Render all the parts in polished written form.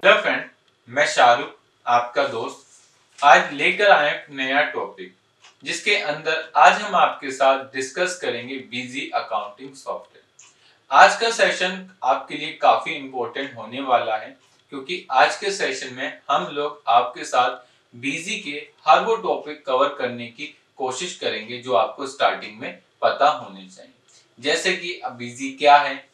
Hello friend, मैं शाहरुख आपका दोस्त आज लेकर आया एक नया टॉपिक जिसके अंदर आज हम आपके साथ डिस्कस करेंगे बीजी अकाउंटिंग सॉफ्टवेयर। आज का सेशन आपके लिए काफी इम्पोर्टेंट होने वाला है क्योंकि आज के सेशन में हम लोग आपके साथ बीजी के हर वो टॉपिक कवर करने की कोशिश करेंगे जो आपको स्टार्टिंग में पता होने चाहिए। जैसे कि अब बीजी क्या है,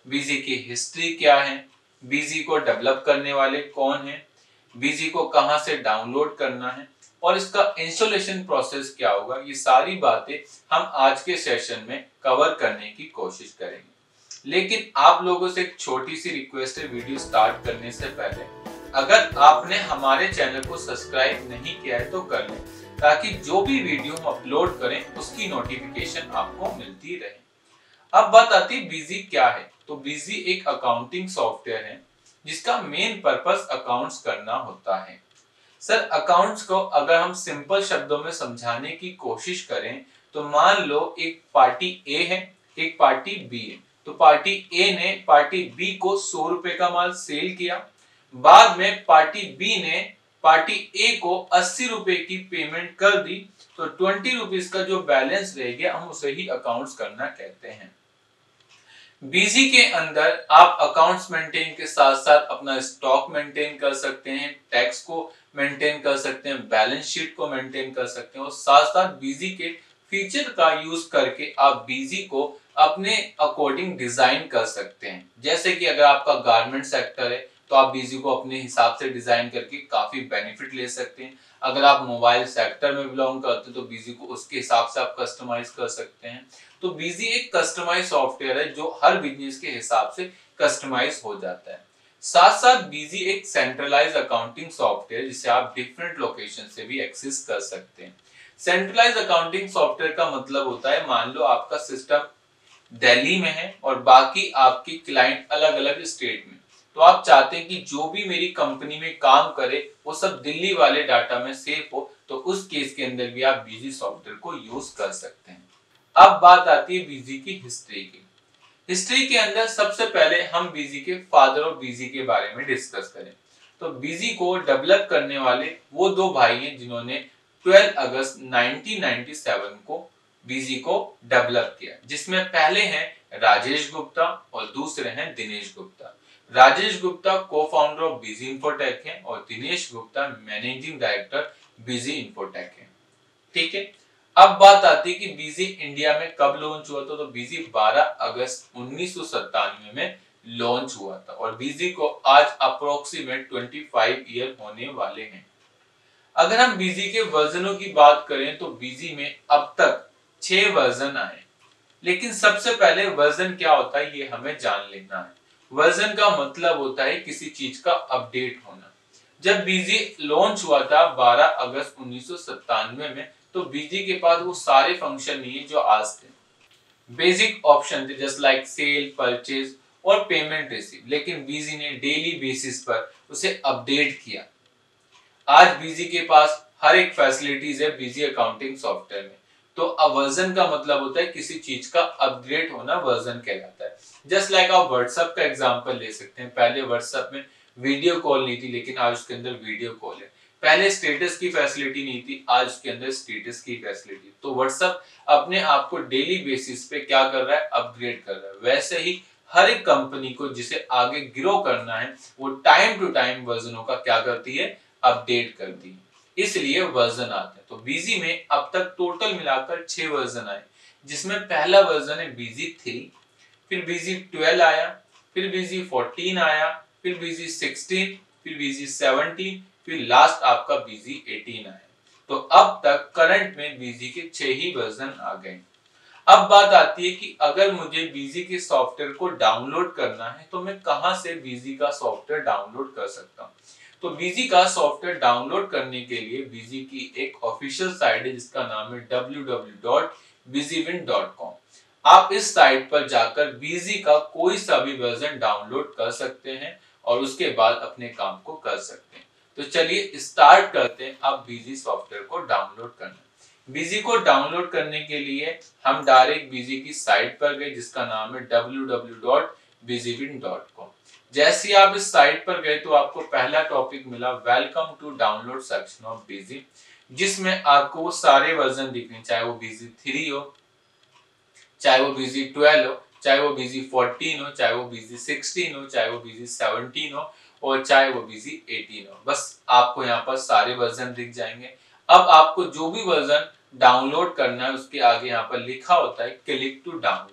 बीजी की हिस्ट्री क्या है, बीजी को डेवलप करने वाले कौन हैं, बीजी को कहां से डाउनलोड करना है और इसका इंस्टॉलेशन प्रोसेस क्या होगा, ये सारी बातें हम आज के सेशन में कवर करने की कोशिश करेंगे। लेकिन आप लोगों से एक छोटी सी रिक्वेस्ट है, वीडियो स्टार्ट करने से पहले अगर आपने हमारे चैनल को सब्सक्राइब नहीं किया है तो कर लें ताकि जो भी वीडियो हम अपलोड करें उसकी नोटिफिकेशन आपको मिलती रहे। अब बात आती है बीजी क्या है। तो बीजी एक अकाउंटिंग सॉफ्टवेयर है जिसका मेन पर्पस अकाउंट्स करना होता है। सर, अकाउंट्स को अगर हम सिंपल शब्दों में समझाने की कोशिश करें तो मान लो एक पार्टी ए है, एक पार्टी बी है। तो पार्टी ए ने पार्टी बी को 100 रुपए का माल सेल किया, बाद में पार्टी बी ने पार्टी ए को 80 रुपए की पेमेंट कर दी, तो 20 रुपीज का जो बैलेंस रह गया हम उसे ही अकाउंट्स करना कहते हैं। बीजी के अंदर आप अकाउंट्स मेंटेन के साथ साथ अपना स्टॉक मेंटेन कर सकते हैं, टैक्स को मेंटेन कर सकते हैं, बैलेंस शीट को मेंटेन कर सकते हैं और साथ साथ बीजी के फीचर का यूज करके आप बीजी को अपने अकॉर्डिंग डिजाइन कर सकते हैं। जैसे कि अगर आपका गारमेंट सेक्टर है तो आप बीजी को अपने हिसाब से डिजाइन करके काफी बेनिफिट ले सकते हैं। अगर आप मोबाइल सेक्टर में बिलोंग करते हैं तो बीजी को उसके हिसाब से आप कस्टमाइज कर सकते हैं। तो बीजी एक कस्टमाइज सॉफ्टवेयर है जो हर बिजनेस के हिसाब से कस्टमाइज हो जाता है। साथ साथ बीजी एक सेंट्रलाइज अकाउंटिंग सॉफ्टवेयर जिसे आप डिफरेंट लोकेशन से भी एक्सेस कर सकते हैं। सेंट्रलाइज अकाउंटिंग सॉफ्टवेयर का मतलब होता है, मान लो आपका सिस्टम दिल्ली में है और बाकी आपकी क्लाइंट अलग अलग स्टेट में, तो आप चाहते हैं कि जो भी मेरी कंपनी में काम करे वो सब दिल्ली वाले डाटा में सेव हो, तो उस केस के अंदर भी आप बीजी सॉफ्टवेयर को यूज कर सकते हैं। अब बात आती है बीजी की हिस्ट्री की। हिस्ट्री के अंदर सबसे पहले हम बीजी के फादर ऑफ बीजी के बारे में डिस्कस करें तो बीजी को डेवलप करने वाले वो दो भाई हैं जिन्होंने 12 अगस्त 1997 को बीजी को डेवलप किया, जिसमें पहले हैं राजेश गुप्ता और दूसरे हैं दिनेश गुप्ता। राजेश गुप्ता को फाउंडर ऑफ बीजी इंफोटेक हैं और दिनेश गुप्ता मैनेजिंग डायरेक्टर बीजी इंफोटेक हैं। ठीक है, अब बात आती है कि बीजी इंडिया में कब लॉन्च हुआ था। तो बीजी 12 अगस्त 1997 में लॉन्च हुआ था और बीजी को आज अप्रोक्सीमेट 25 ईयर होने वाले हैं। अगर हम बीजी के वर्जनों की बात करें तो बीजी में अब तक 6 वर्जन आए, लेकिन सबसे पहले वर्जन क्या होता है ये हमें जान लेना है। वर्जन का मतलब होता है किसी चीज का अपडेट होना। जब बीजी लॉन्च हुआ था 12 अगस्त 1997 में, तो बीजी के पास वो सारे फंक्शन नहीं है जो आज थे। बेसिक ऑप्शन थे जस्ट लाइक सेल, परचेज और पेमेंट रिसीव, लेकिन बीजी ने डेली बेसिस पर उसे अपडेट किया। आज बीजी के पास हर एक फैसिलिटीज है बीजी अकाउंटिंग सॉफ्टवेयर में। तो वर्जन का मतलब होता है किसी चीज का अपग्रेड होना, वर्जन कहलाता है। जस्ट लाइक आप व्हाट्सएप का एग्जांपल ले सकते हैं। पहले व्हाट्सएप में वीडियो कॉल नहीं थी, लेकिन आज उसके अंदर वीडियो कॉल है। पहले स्टेटस की फैसिलिटी नहीं थी, आज उसके अंदर स्टेटस की फैसिलिटी। तो व्हाट्सएप अपने आप को डेली बेसिस पे क्या कर रहा है, अपग्रेड कर रहा है। वैसे ही हर एक कंपनी को जिसे आगे ग्रो करना है वो टाइम टू टाइम वर्जनों का क्या करती है, अपडेट करती है, इसलिए वर्जन आते हैं। तो बीजी में अब तक टोटल मिलाकर 6 वर्जन आए, जिसमें पहला वर्जन है बीजी 3, फिर बीजी 12 आया, फिर बीजी 14 आया, फिर बीजी 16, फिर बीजी 17, फिर लास्ट आपका बीजी 18 आया। तो अब तक करंट में बीजी के 6 ही वर्जन आ गए। अब बात आती है कि अगर मुझे बीजी के सॉफ्टवेयर को डाउनलोड करना है तो मैं कहां से बीजी का सॉफ्टवेयर डाउनलोड कर सकता हूं। तो बीजी का सॉफ्टवेयर डाउनलोड करने के लिए बीजी की एक ऑफिशियल साइट है जिसका नाम है www.bizywin.com। आप इस साइट पर जाकर बीजी का कोई सा भी वर्जन डाउनलोड कर सकते हैं और उसके बाद अपने काम को कर सकते हैं। तो चलिए स्टार्ट करते हैं अब बीजी सॉफ्टवेयर को डाउनलोड करना। बीजी को डाउनलोड करने के लिए हम डायरेक्ट बीजी की साइट पर गए जिसका नाम है www.bizywin.com। जैसे ही आप इस साइट पर गए तो आपको पहला टॉपिक मिला welcome to download section of BG, जिसमें आपको वो सारे वर्जन दिखने, चाहे वो बीजी 3 हो, चाहे वो बीजी 12 हो, चाहे वो बीजी 14 हो, चाहे वो बीजी 16 हो, चाहे वो बीजी 17 हो और चाहे वो बीजी 18 हो। बस आपको यहाँ पर सारे वर्जन दिख जाएंगे। अब आपको जो भी वर्जन डाउनलोड करना है उसके आगे यहाँ पर लिखा होता है क्लिक टू डाउनलोड।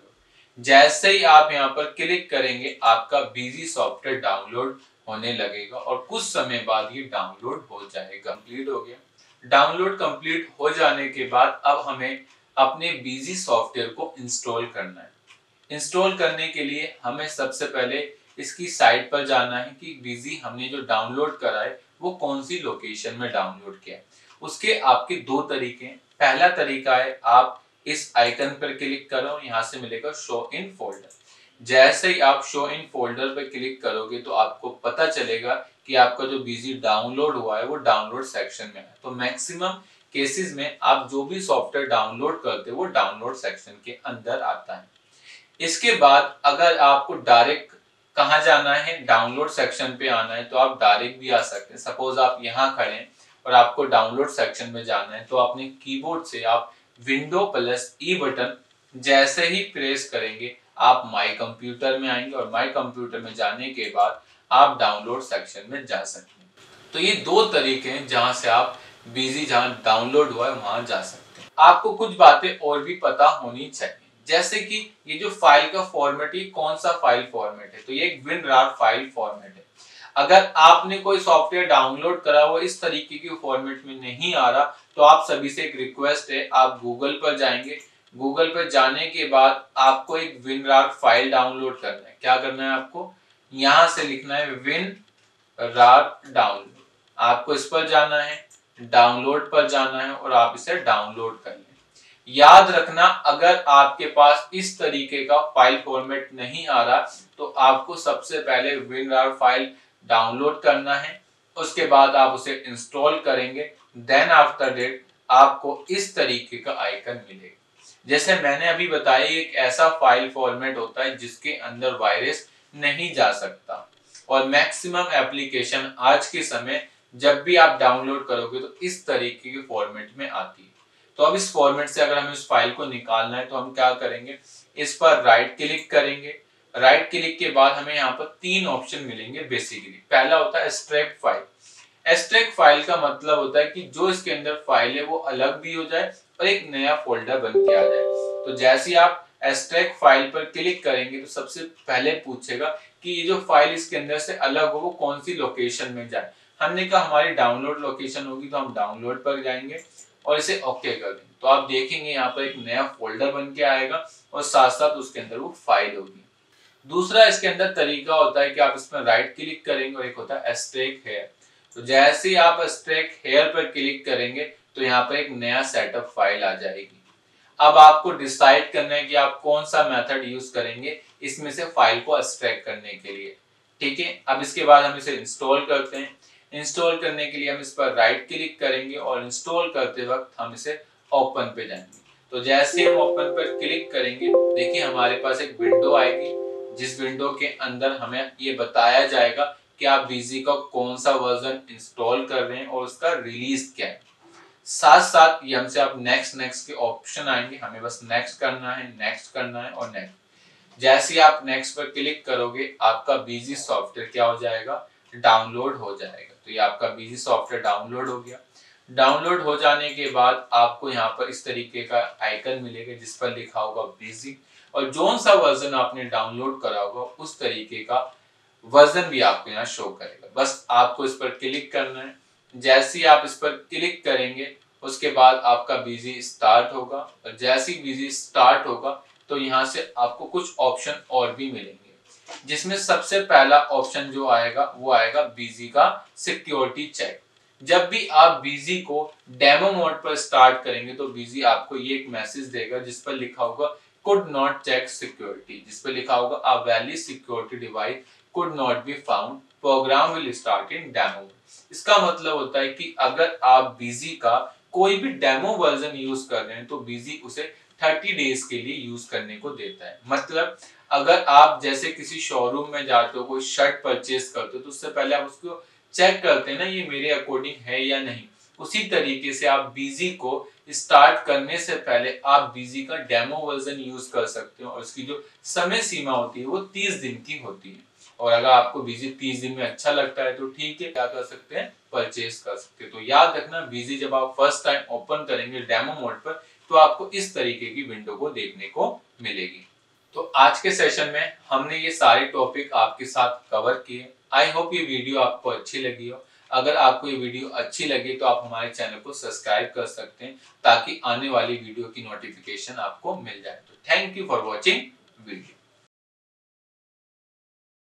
जैसे ही आप यहाँ पर क्लिक करेंगे आपका बीजी सॉफ्टवेयर डाउनलोड होने लगेगा और कुछ समय बाद ये डाउनलोड हो जाएगा। कंप्लीट हो गया। डाउनलोड कंप्लीट हो जाने के बाद अब हमें अपने बीजी सॉफ्टवेयर को इंस्टॉल करना है। इंस्टॉल करने के लिए हमें सबसे पहले इसकी साइट पर जाना है कि बीजी हमने जो डाउनलोड करा है वो कौन सी लोकेशन में डाउनलोड किया है। उसके आपके दो तरीके हैं। पहला तरीका है आप इस आइकन पर क्लिक करो, यहाँ से मिलेगा शो इन फोल्डर। जैसे ही आप शो इन फोल्डर पर क्लिक करोगे तो आपको पता चलेगा कि आपका जो बीजी डाउनलोड हुआ है वो डाउनलोड सेक्शन में है। तो मैक्सिमम केसेस में आप जो भी सॉफ्टवेयर डाउनलोड करते हो वो डाउनलोड सेक्शन के अंदर आता है। इसके बाद अगर आपको डायरेक्ट कहाँ जाना है, डाउनलोड सेक्शन पे आना है, तो आप डायरेक्ट भी आ सकते हैं। सपोज आप यहाँ खड़े हैं और आपको डाउनलोड सेक्शन में जाना है तो अपने कीबोर्ड से आप विंडो प्लस ई बटन जैसे ही प्रेस करेंगे आप माई कंप्यूटर में आएंगे और माई कंप्यूटर में जाने के बाद आप डाउनलोड सेक्शन में जा सकते हैं। तो ये दो तरीके हैं जहां से आप बीजी जहां डाउनलोड हुआ है वहां जा सकते हैं। आपको कुछ बातें और भी पता होनी चाहिए, जैसे कि ये जो फाइल का फॉर्मेट है कौन सा फाइल फॉर्मेट है, तो ये एक WinRAR फाइल फॉर्मेट है। अगर आपने कोई सॉफ्टवेयर डाउनलोड करा हुआ इस तरीके की फॉर्मेट में नहीं आ रहा तो आप सभी से एक रिक्वेस्ट है, आप गूगल पर जाएंगे। गूगल पर जाने के बाद आपको एक WinRAR फाइल डाउनलोड करना है। क्या करना है आपको, यहाँ से लिखना है WinRAR डाउनलोड। आपको इस पर जाना है, डाउनलोड पर जाना है और आप इसे डाउनलोड कर लें। याद रखना अगर आपके पास इस तरीके का फाइल फॉर्मेट नहीं आ रहा तो आपको सबसे पहले WinRAR फाइल डाउनलोड करना है, उसके बाद आप उसे इंस्टॉल करेंगे। देन आफ्टर डेट आपको इस तरीके का आइकन मिलेगा। जैसे मैंने अभी बताया एक ऐसा फाइल फॉर्मेट होता है जिसके अंदर वायरस नहीं जा सकता और मैक्सिमम एप्लीकेशन आज के समय जब भी आप डाउनलोड करोगे तो इस तरीके के फॉर्मेट में आती है। तो अब इस फॉर्मेट से अगर हमें उस फाइल को निकालना है तो हम क्या करेंगे, इस पर राइट क्लिक करेंगे। राइट क्लिक के बाद हमें यहाँ पर तीन ऑप्शन मिलेंगे बेसिकली। पहला होता है एक्सट्रैक्ट फाइल। एक्सट्रैक्ट फाइल का मतलब होता है कि जो इसके अंदर फाइल है वो अलग भी हो जाए और एक नया फोल्डर बन के आ जाए। तो जैसे ही आप एक्सट्रैक्ट फाइल पर क्लिक करेंगे तो सबसे पहले पूछेगा कि ये जो फाइल इसके अंदर से अलग हो वो कौन सी लोकेशन में जाए। हमने कहा हमारी डाउनलोड लोकेशन होगी तो हम डाउनलोड पर जाएंगे और इसे ओके कर देंगे। तो आप देखेंगे यहाँ पर एक नया फोल्डर बन के आएगा और साथ साथ उसके अंदर वो फाइल होगी। दूसरा इसके अंदर तरीका होता है कि आप इसमें राइट क्लिक करेंगे और एक होता है एक्सट्रैक्ट हेयर। तो जैसे ही आप एक्सट्रैक्ट हेयर पर क्लिक करेंगे तो यहाँ पर एक नया सेटअप फाइल आ जाएगी। अब आपको डिसाइड करना है कि आप कौन सा मेथड यूज करेंगे इसमें से फाइल को एक्सट्रैक्ट करने के लिए। ठीक है, अब इसके बाद हम इसे इंस्टॉल करते हैं। इंस्टॉल करने के लिए हम इस पर राइट क्लिक करेंगे और इंस्टॉल करते वक्त हम इसे ओपन पे जाएंगे। तो जैसे हम ओपन पर क्लिक करेंगे देखिए हमारे पास एक विंडो आएगी, जिस विंडो के अंदर हमें ये बताया जाएगा कि आप बीजी का कौन सा वर्जन इंस्टॉल कर रहे हैं और उसका रिलीज क्या है। साथ साथ ये हमसे आप नेक्स्ट नेक्स्ट के ऑप्शन आएंगे, हमें बस नेक्स्ट करना है, नेक्स्ट करना है और नेक्स्ट। जैसे ही आप नेक्स्ट पर क्लिक करोगे आपका बीजी सॉफ्टवेयर क्या हो जाएगा, डाउनलोड हो जाएगा। तो ये आपका बीजी सॉफ्टवेयर डाउनलोड हो गया। डाउनलोड हो जाने के बाद आपको यहाँ पर इस तरीके का आइकन मिलेगा जिस पर लिखा होगा बीजी और जोन सा वर्जन आपने डाउनलोड करा होगा उस तरीके का वर्जन भी आपको यहाँ शो करेगा। बस आपको इस पर क्लिक करना है। जैसे ही आप इस पर क्लिक करेंगे उसके बाद आपका बीजी स्टार्ट होगा और जैसे ही बीजी स्टार्ट होगा तो यहाँ से आपको कुछ ऑप्शन और भी मिलेंगे, जिसमें सबसे पहला ऑप्शन जो आएगा वो आएगा बीजी का सिक्योरिटी चेक। जब भी आप बीजी को डेमो मोड पर स्टार्ट करेंगे तो बीजी आपको ये एक मैसेज देगा जिस पर लिखा होगा कुड नॉट चेक सिक्योरिटी, जिस पर लिखा होगा a valid security device could not be found, program will start in demo. इसका मतलब होता है कि अगर आप बीजी का कोई भी डेमो वर्जन यूज कर रहे हैं तो बीजी उसे 30 डेज के लिए यूज करने को देता है। मतलब अगर आप जैसे किसी शोरूम में जाते हो, कोई शर्ट परचेज करते हो, तो उससे पहले आप उसको चेक करते हैं ना, ये मेरे अकॉर्डिंग है या नहीं। उसी तरीके से आप बीजी को स्टार्ट करने से पहले आप बीजी का डेमो वर्जन यूज कर सकते हो, और उसकी जो समय सीमा होती है वो 30 दिन की होती है। और अगर आपको बीजी 30 दिन में अच्छा लगता है तो ठीक है, क्या कर सकते हैं, परचेज कर सकते हैं। तो याद रखना, बीजी जब आप फर्स्ट टाइम ओपन करेंगे डेमो मोड पर, तो आपको इस तरीके की विंडो को देखने को मिलेगी। तो आज के सेशन में हमने ये सारे टॉपिक आपके साथ कवर किए। आई होप ये वीडियो आपको अच्छी लगी हो। अगर आपको ये वीडियो अच्छी लगी तो आप हमारे चैनल को सब्सक्राइब कर सकते हैं, ताकि आने वाली वीडियो की नोटिफिकेशन आपको मिल जाए। तो thank you for watching video.